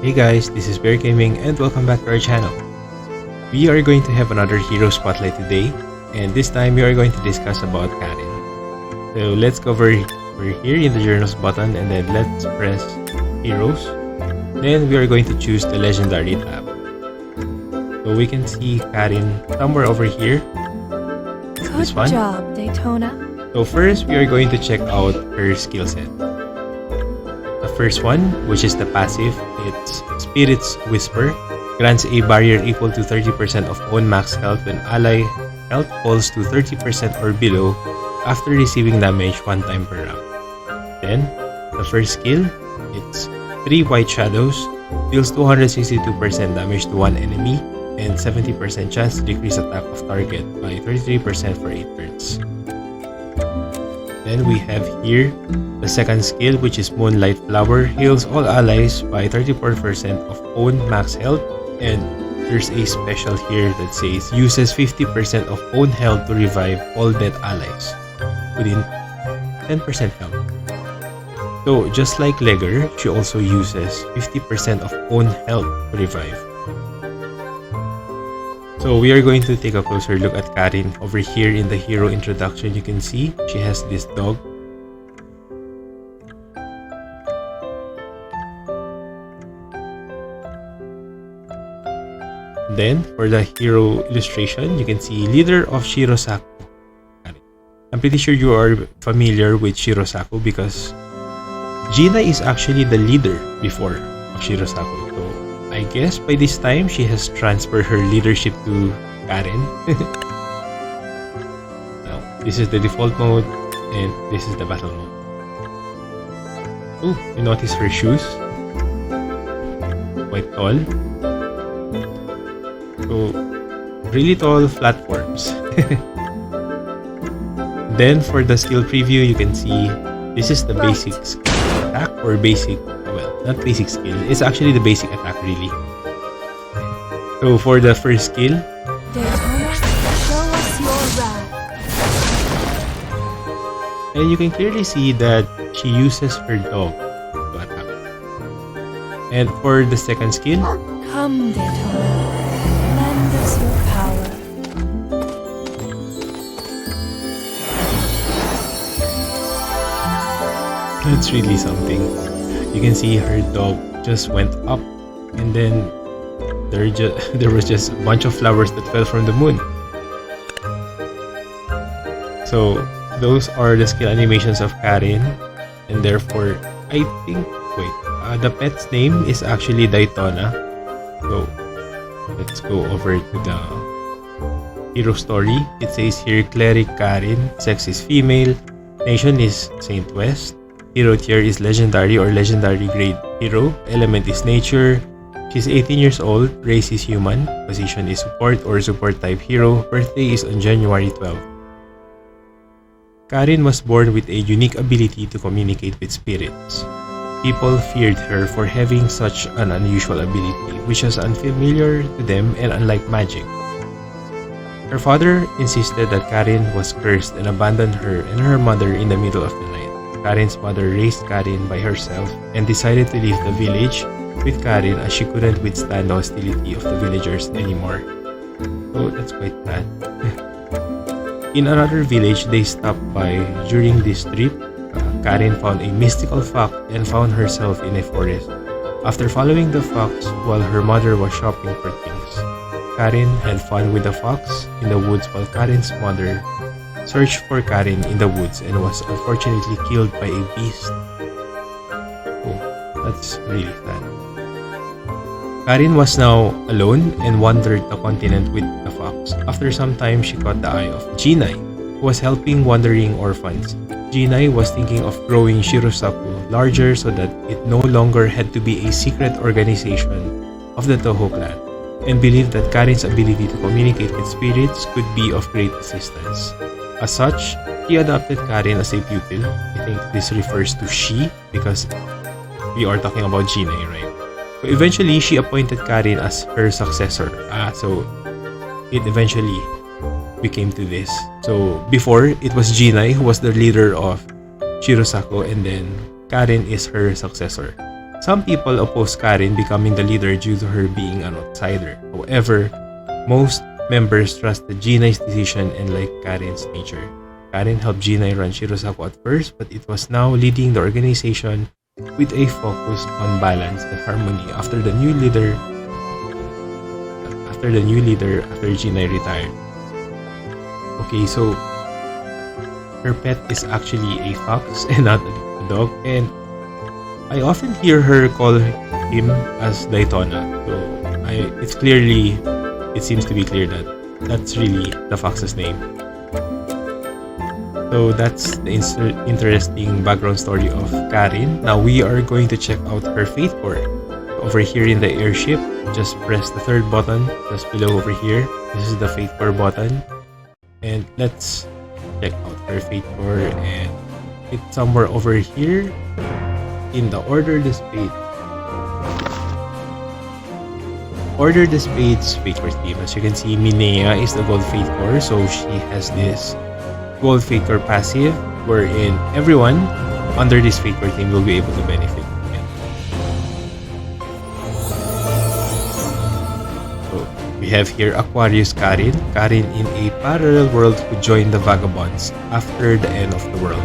Hey guys, this is Bear Gaming and welcome back to our channel. We are going to have another hero spotlight today, and this time we are going to discuss about Karin. So let's go over here in the journals button and then let's press heroes. Then we are going to choose the legendary tab. So we can see Karin somewhere over here. This one. Good job, Daytona. So first we are going to check out her skill set. The first one, which is the passive, it's Spirit's Whisper, grants a barrier equal to 30% of own max health when ally health falls to 30% or below after receiving damage one time per round. Then, the first skill, it's 3 White Shadows, deals 262% damage to one enemy and 70% chance to decrease attack of target by 33% for 8 turns. Then we have here the second skill, which is Moonlight Flower, heals all allies by 34% of own max health, and there's a special here that says uses 50% of own health to revive all dead allies within 10% health. So just like Legger, she also uses 50% of own health to revive. So we are going to take a closer look at Karin. Over here in the hero introduction, you can see she has this dog. Then for the hero illustration, you can see leader of Shirosaku. I'm pretty sure you are familiar with Shirosaku because Gina is actually the leader before of Shirosaku. So I guess by this time, she has transferred her leadership to Karin. Now, this is the default mode, and this is the battle mode. Oh, you notice her shoes? Quite tall. So, really tall platforms. Then, for the skill preview, you can see this is the basic attack or basic. Not basic skill, it's actually the basic attack really. So for the first skill, Daytona, show us your wrath. and you can clearly see that she uses her dog to attack. And for the second skill, Come, Daytona, lend us your power. that's really something. You can see her dog just went up, and then there was just a bunch of flowers that fell from the moon. So those are the skill animations of Karin, and therefore I think the pet's name is actually Daytona. So let's go over to the hero story. It says here cleric Karin, sex is female, nation is Saint West. Hero tier is legendary or legendary grade hero. Element is nature. She's 18 years old. Race is human. Position is support or support type hero. Birthday is on January 12. Karin was born with a unique ability to communicate with spirits. People feared her for having such an unusual ability, which was unfamiliar to them and unlike magic. Her father insisted that Karin was cursed and abandoned her and her mother in the middle of the night. Karin's mother raised Karin by herself and decided to leave the village with Karin as she couldn't withstand the hostility of the villagers anymore. So that's quite bad. In another village they stopped by during this trip, Karin found a mystical fox and found herself in a forest. After following the fox while her mother was shopping for things, Karin had fun with the fox in the woods while Karin's mother searched for Karin in the woods and was unfortunately killed by a beast. Oh, that's really sad. Karin was now alone and wandered the continent with the fox. After some time, she caught the eye of Jinai, who was helping wandering orphans. Jinai was thinking of growing Shirosaku larger so that it no longer had to be a secret organization of the Toho clan, and believed that Karin's ability to communicate with spirits could be of great assistance. As such, he adopted Karin as a pupil. I think this refers to she because we are talking about Jinai, right? So eventually, she appointed Karin as her successor. So it eventually became to this. So before, it was Jinai who was the leader of Shirosaku, and then Karin is her successor. Some people oppose Karin becoming the leader due to her being an outsider. However, most members trusted Jinai's decision and like Karin's nature. Karin helped Jinai run Shirosaku at first, but it was now leading the organization with a focus on balance and harmony after Jinai retired. Okay, so her pet is actually a fox and not a dog, and I often hear her call him as Daytona. So it seems to be clear that that's really the fox's name. So that's the interesting background story of Karin. Now we are going to check out her fate core. Over here in the airship, just press the third button just below over here. This is the fate core button. And let's check out her fate core, and it's somewhere over here in the Order the Spades fate core team. As you can see, Minea is the gold fate core, so she has this gold fate core passive wherein everyone under this fate core team will be able to benefit from it. So we have here Aquarius Karin in a parallel world who joined the Vagabonds after the end of the world.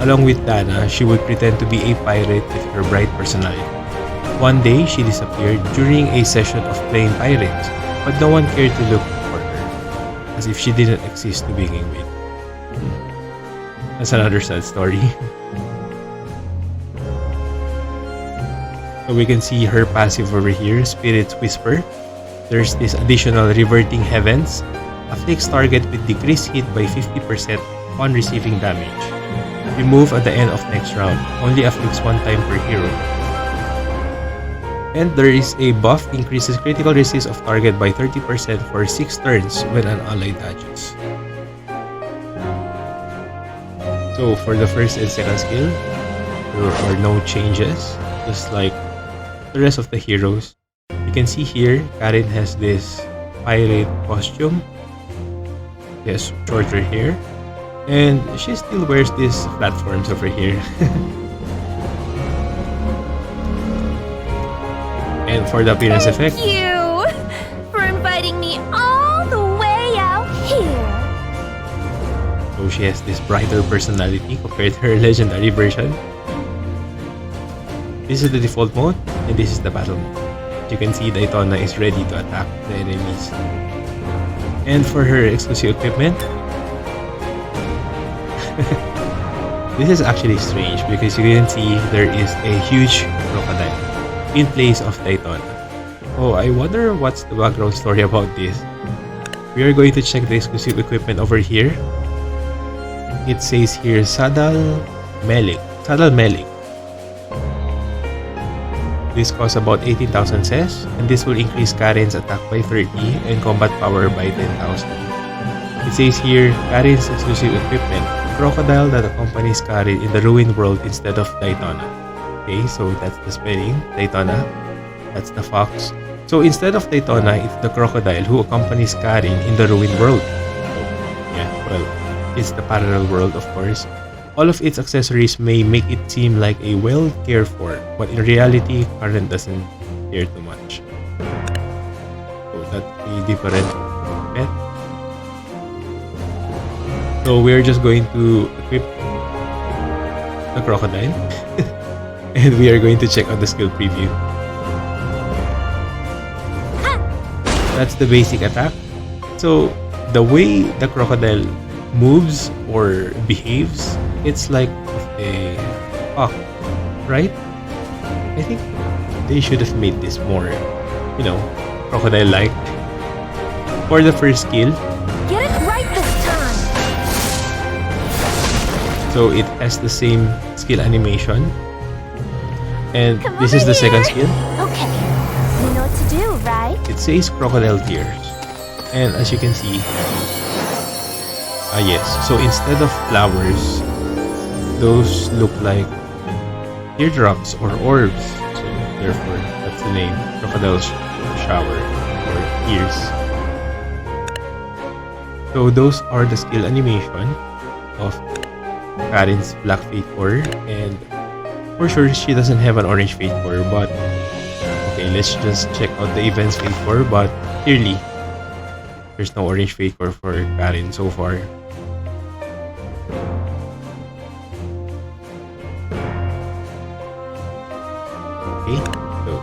Along with Dana, she would pretend to be a pirate with her bright personality. One day, she disappeared during a session of playing pirates, but no one cared to look for her, as if she didn't exist to begin with. That's another sad story. So we can see her passive over here, Spirit's Whisper. There's this additional Reverting Heavens, afflicts target with decreased hit by 50% on receiving damage. Remove at the end of next round, only afflicts one time per hero. And there is a buff, increases critical resist of target by 30% for 6 turns when an ally dodges. So for the first and second skill, there are no changes, just like the rest of the heroes. You can see here, Karin has this pirate costume. She has shorter hair, and she still wears these platforms over here. And for the appearance effect, Thank you for inviting me all the way out here. so she has this brighter personality compared to her legendary version. This is the default mode, and this is the battle mode. You can see Daytona is ready to attack the enemies. And for her exclusive equipment, this is actually strange because you can see there is a huge crocodile in place of Daytona. Oh, I wonder what's the background story about this. We are going to check the exclusive equipment over here. It says here Saddle Melik. This costs about 18,000 ses, and this will increase Karin's attack by 30 and combat power by 10,000. It says here Karin's exclusive equipment, crocodile that accompanies Karin in the ruined world instead of Daytona. Okay, so that's the spelling, Daytona. That's the fox. So instead of Daytona, it's the crocodile who accompanies Karin in the ruined world. So, yeah, well, it's the parallel world, of course. All of its accessories may make it seem like a well cared for, but in reality, Karin doesn't care too much. So that's a different pet. So we're just going to equip the crocodile. And we are going to check out the skill preview. That's the basic attack. So the way the crocodile moves or behaves, it's like a hawk, right? I think they should have made this more, crocodile-like. For the first skill, Get it right this time. so it has the same skill animation. And Come this is over the second here. skill. Okay, you know what to do, right? It says crocodile tears. And as you can see, yes. So instead of flowers, those look like teardrops or orbs. So therefore, that's the name, crocodile shower or tears. So those are the skill animation of Karin's Black Fate Core, and For sure, she doesn't have an orange fate core, but okay, let's just check out the events fate core, but clearly, there's no orange fate core for Karin so far. Okay, so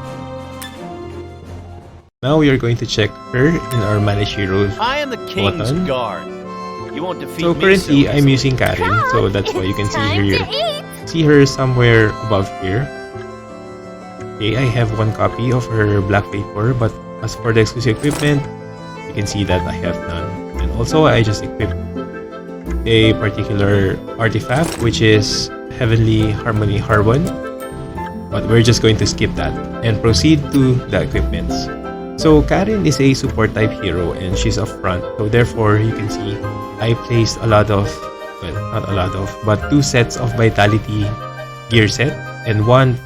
now we are going to check her in our Manage Heroes. I am the King's button. Guard. You won't defeat So me currently, so I'm easily. using Karin, so that's why you can see her Time here. to eat. See her somewhere above here. Okay, I have one copy of her Black Fate Core, but as for the exclusive equipment, you can see that I have none. And also, I just equipped a particular artifact, which is Heavenly Harmony Harbon. But we're just going to skip that and proceed to the equipments. So Karin is a support type hero and she's up front. So therefore, you can see I placed a lot of, well, not a lot of, but 2 sets of Vitality gear set and 1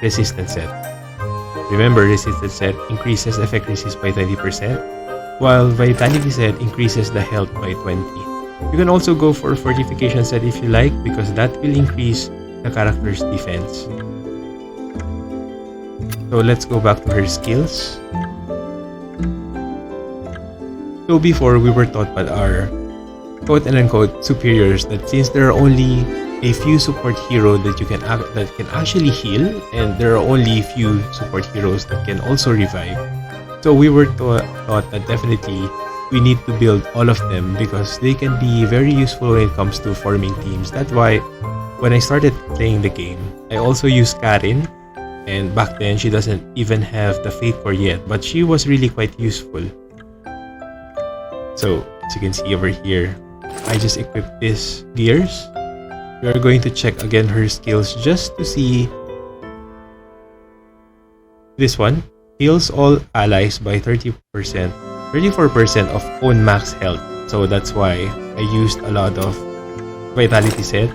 resistance set. Remember, resistance set increases effect resist by 20%, while Vitality set increases the health by 20. You can also go for Fortification set if you like, because that will increase the character's defense. So let's go back to her skills. So before, we were taught by our quote-unquote superiors that since there are only a few support heroes that can actually heal, and there are only few support heroes that can also revive. So we were taught that definitely we need to build all of them because they can be very useful when it comes to forming teams. That's why when I started playing the game, I also used Karin, and back then she doesn't even have the Fate Core yet, but she was really quite useful. So as you can see over here, I just equipped these gears. We are going to check again her skills just to see. This one heals all allies by 34% of own max health. So that's why I used a lot of Vitality set.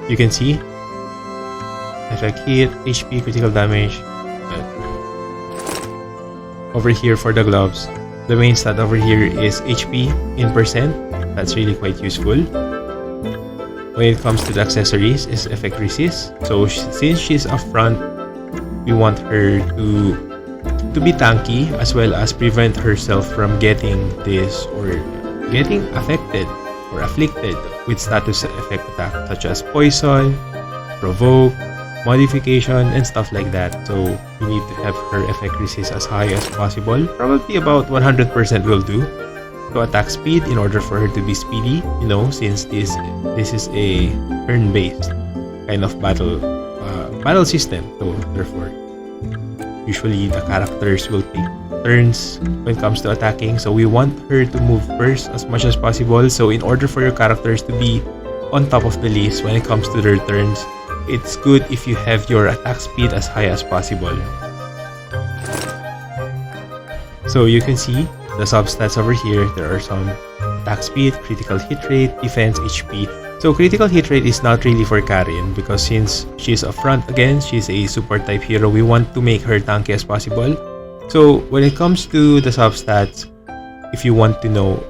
You can see effect hit, HP, critical damage. Over here for the gloves, the main stat over here is HP in percent. That's really quite useful. When it comes to the accessories, is effect resist. So since she's up front, we want her to be tanky as well as prevent herself from getting this or getting affected or afflicted with status effect attacks such as poison, provoke, modification, and stuff like that. So we need to have her effect resist as high as possible. Probably about 100% will do. To attack speed in order for her to be speedy, you know, since this is a turn-based kind of battle system. So therefore, usually the characters will take turns when it comes to attacking. So we want her to move first as much as possible. So in order for your characters to be on top of the list when it comes to their turns, it's good if you have your attack speed as high as possible. So you can see the substats over here. There are some attack speed, critical hit rate, defense, HP. So critical hit rate is not really for Karin because since she's up front again, she's a support type hero, we want to make her tanky as possible. So when it comes to the substats, if you want to know,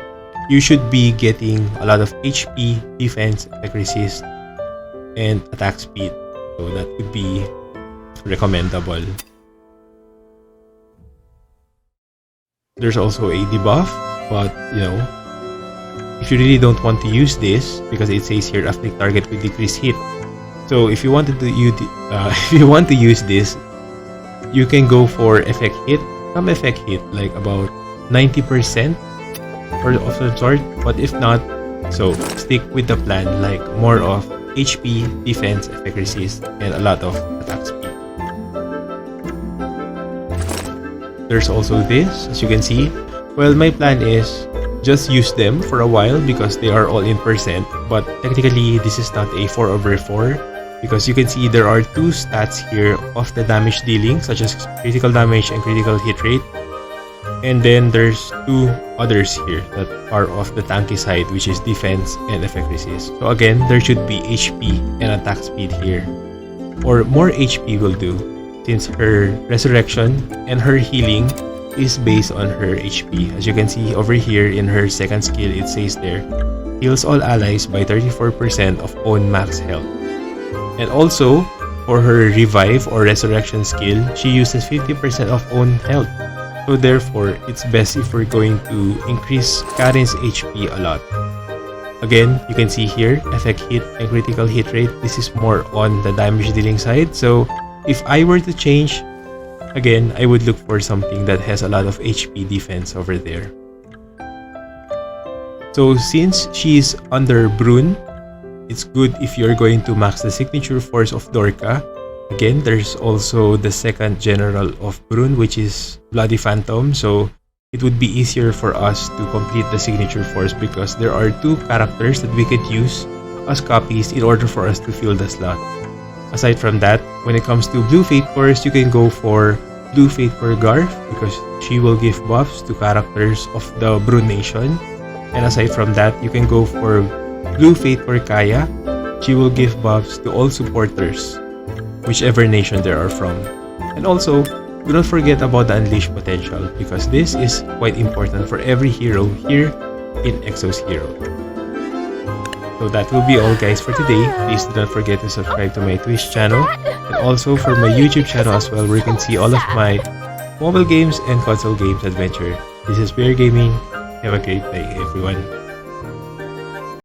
you should be getting a lot of HP, defense, attack resist, and attack speed. So that would be recommendable. There's also a debuff, but you know, if you really don't want to use this, because it says here afflict target with decreased hit. So if you wanted to if you want to use this, you can go for effect hit, some effect hit like about 90% or of some sort. But if not, so stick with the plan like more of HP, defense, effect resist, and a lot of attack speed. There's also this, as you can see. Well, my plan is just use them for a while because they are all in percent, but technically this is not a 4/4 because you can see there are 2 stats here of the damage dealing such as critical damage and critical hit rate, and then there's 2 others here that are of the tanky side, which is defense and effect resist. So again, there should be HP and attack speed here, or more HP will do, since her resurrection and her healing is based on her HP. As you can see over here in her second skill, it says there, heals all allies by 34% of own max health. And also, for her revive or resurrection skill, she uses 50% of own health. So therefore, it's best if we're going to increase Karin's HP a lot. Again, you can see here, effect hit and critical hit rate. This is more on the damage dealing side. So if I were to change, again, I would look for something that has a lot of HP defense over there. So since she's under Brune, it's good if you're going to max the signature force of Dorka. Again, there's also the second general of Brune, which is Bloody Phantom. So it would be easier for us to complete the signature force because there are two characters that we could use as copies in order for us to fill the slot. Aside from that, when it comes to Blue Fate Force, you can go for Blue Fate for Garth because she will give buffs to characters of the Brune Nation. And aside from that, you can go for Blue Fate for Kaya. She will give buffs to all supporters, whichever nation they are from. And also, do not forget about the Unleashed potential because this is quite important for every hero here in Exos Heroes. So that will be all guys for today. Please do not forget to subscribe to my Twitch channel and also for my YouTube channel as well, where you can see all of my mobile games and console games adventure. This is Bear Gaming. Have a great day everyone.